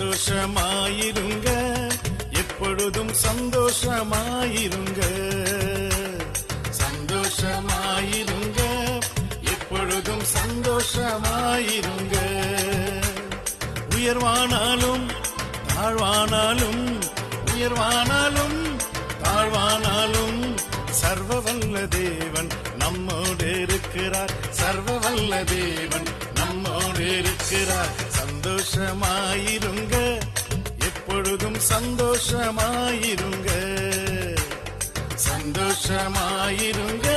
சந்தோஷமாயிருங்க, எப்பொழுதும் சந்தோஷமாயிருங்க. சந்தோஷமாயிருங்க, எப்பொழுதும் சந்தோஷமாயிருங்க. உயர்வானாலும் தாழ்வானாலும், உயர்வானாலும் தாழ்வானாலும் சர்வவல்ல தேவன் நம்மோடு இருக்கிறார். சர்வவல்ல தேவன் நம்மோடு இருக்கிறார். சந்தோஷமாயிருங்க, எப்பொழுதும் சந்தோஷமாயிருங்க. சந்தோஷமாயிருங்க,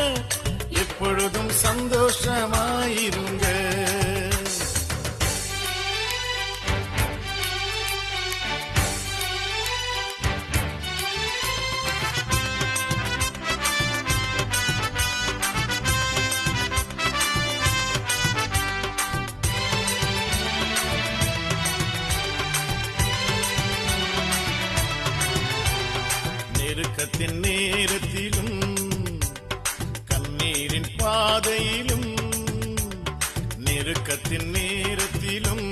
எப்பொழுதும் சந்தோஷமாயிருங்க. நெருக்கத்தின் நேரத்திலும் கண்ணீரின் பாதையிலும், நெருக்கத்தின் நேரத்திலும்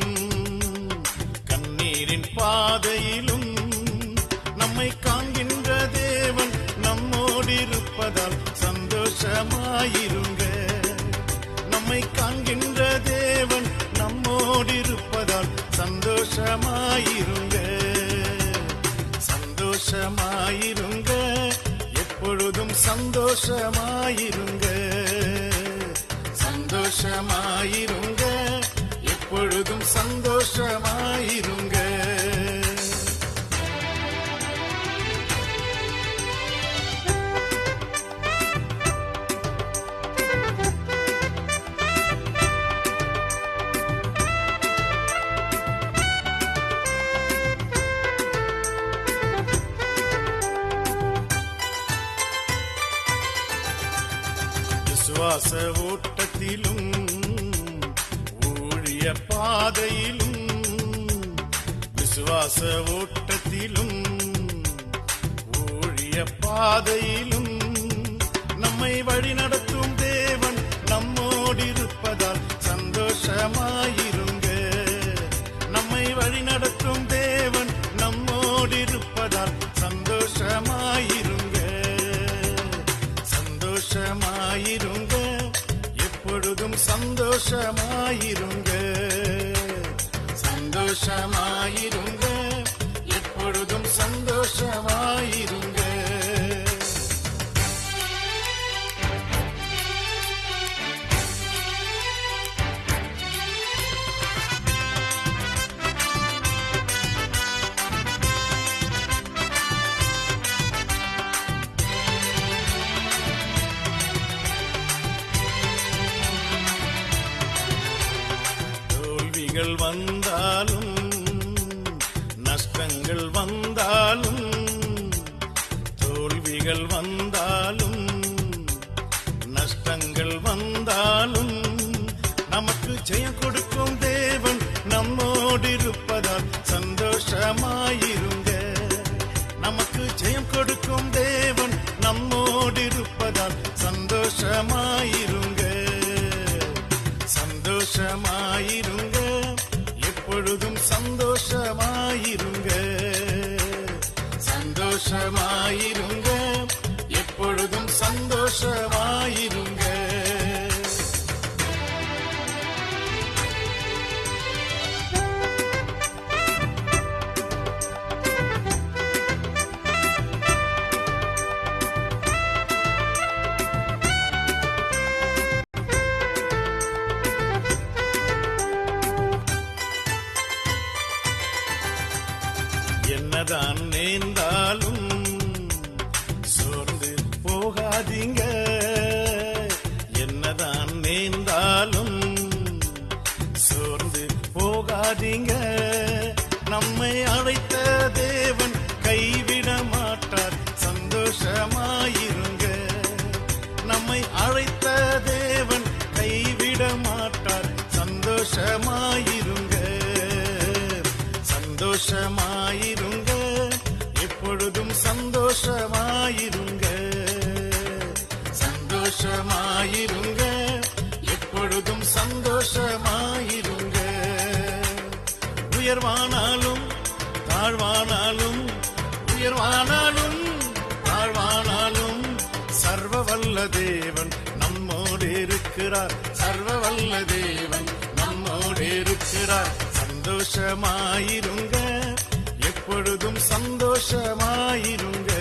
கண்ணீரின் பாதையிலும் நம்மை காண்கின்ற தேவன் நம்மோடு இருப்பதால் சந்தோஷமாயிருங்க. நம்மை காண்கின்ற தேவன் நம்மோடு இருப்பதால் சந்தோஷமாயிருங்க. சந்தோஷமாயிருங்க, எப்பொழுதும் சந்தோஷமாயிருங்க. சந்தோஷமாயிருங்க, எப்பொழுதும் சந்தோஷமாயிருங்க. விசுவாச ஓட்டத்திலும் ஊழிய பாதையிலும், விசுவாச ஓட்டத்திலும் ஊழிய பாதையிலும் நம்மை வழிநடத்தும் தேவன் நம்மோடு இருப்பதால் சந்தோஷமாயிருங்க. நம்மை வழிநடத்தும் தேவன் நம்மோடு இருப்பதால் சந்தோஷமாயிருங்க. சந்தோஷமாயிருங்க, எப்பொழுதும் சந்தோஷமாயிருங்க. சந்தோஷமாயிருங்க, எப்பொழுதும் சந்தோஷமாயிருங்க. தோல்விகள் வந்தாலும் நஷ்டங்கள் வந்தாலும், தோல்விகள் வந்தாலும் நஷ்டங்கள் வந்தாலும் நமக்கு ஜெயம் கொடுக்கும் தேவன் நம்மோடு இருப்பதால் சந்தோஷமாயிருங்க. நமக்கு ஜெயம் கொடுக்கும் தேவன் நம்மோடு இருப்பதால் சந்தோஷமாயிருங்க. சந்தோஷமாயிருங்க, எப்பொழுதும் சந்தோஷமாயிருங்க. சந்தோஷமாயிருங்க, எப்பொழுதும் சந்தோஷமாயிருங்க. என்னதான் நேர்ந்தாலும் சோர்ந்து போகாதீங்க. என்னதான் நேர்ந்தாலும் சோர்ந்து போகாதீங்க. நம்மை அழைத்த தேவன் கைவிட மாட்டார். சந்தோஷமாயிருங்க. நம்மை அழைத்த தேவன் கைவிட மாட்டார். சந்தோஷமாயிருங்க. சந்தோஷமாயிருங்க, எப்பொழுதும் சந்தோஷமாயிருங்க. சந்தோஷமாயிருங்க, எப்பொழுதும் சந்தோஷமாயிருங்க. உயர்வானாலும் தாழ்வானாலும் உயர்வானாலும் தாழ்வானாலும் சர்வ வல்ல தேவன் நம்மோடு இருக்கிறார். சர்வ வல்ல தேவன் நம்மோடு இருக்கிறார். சந்தோஷமாயிருங்க, எப்பொழுதும் சந்தோஷமாயிருங்க.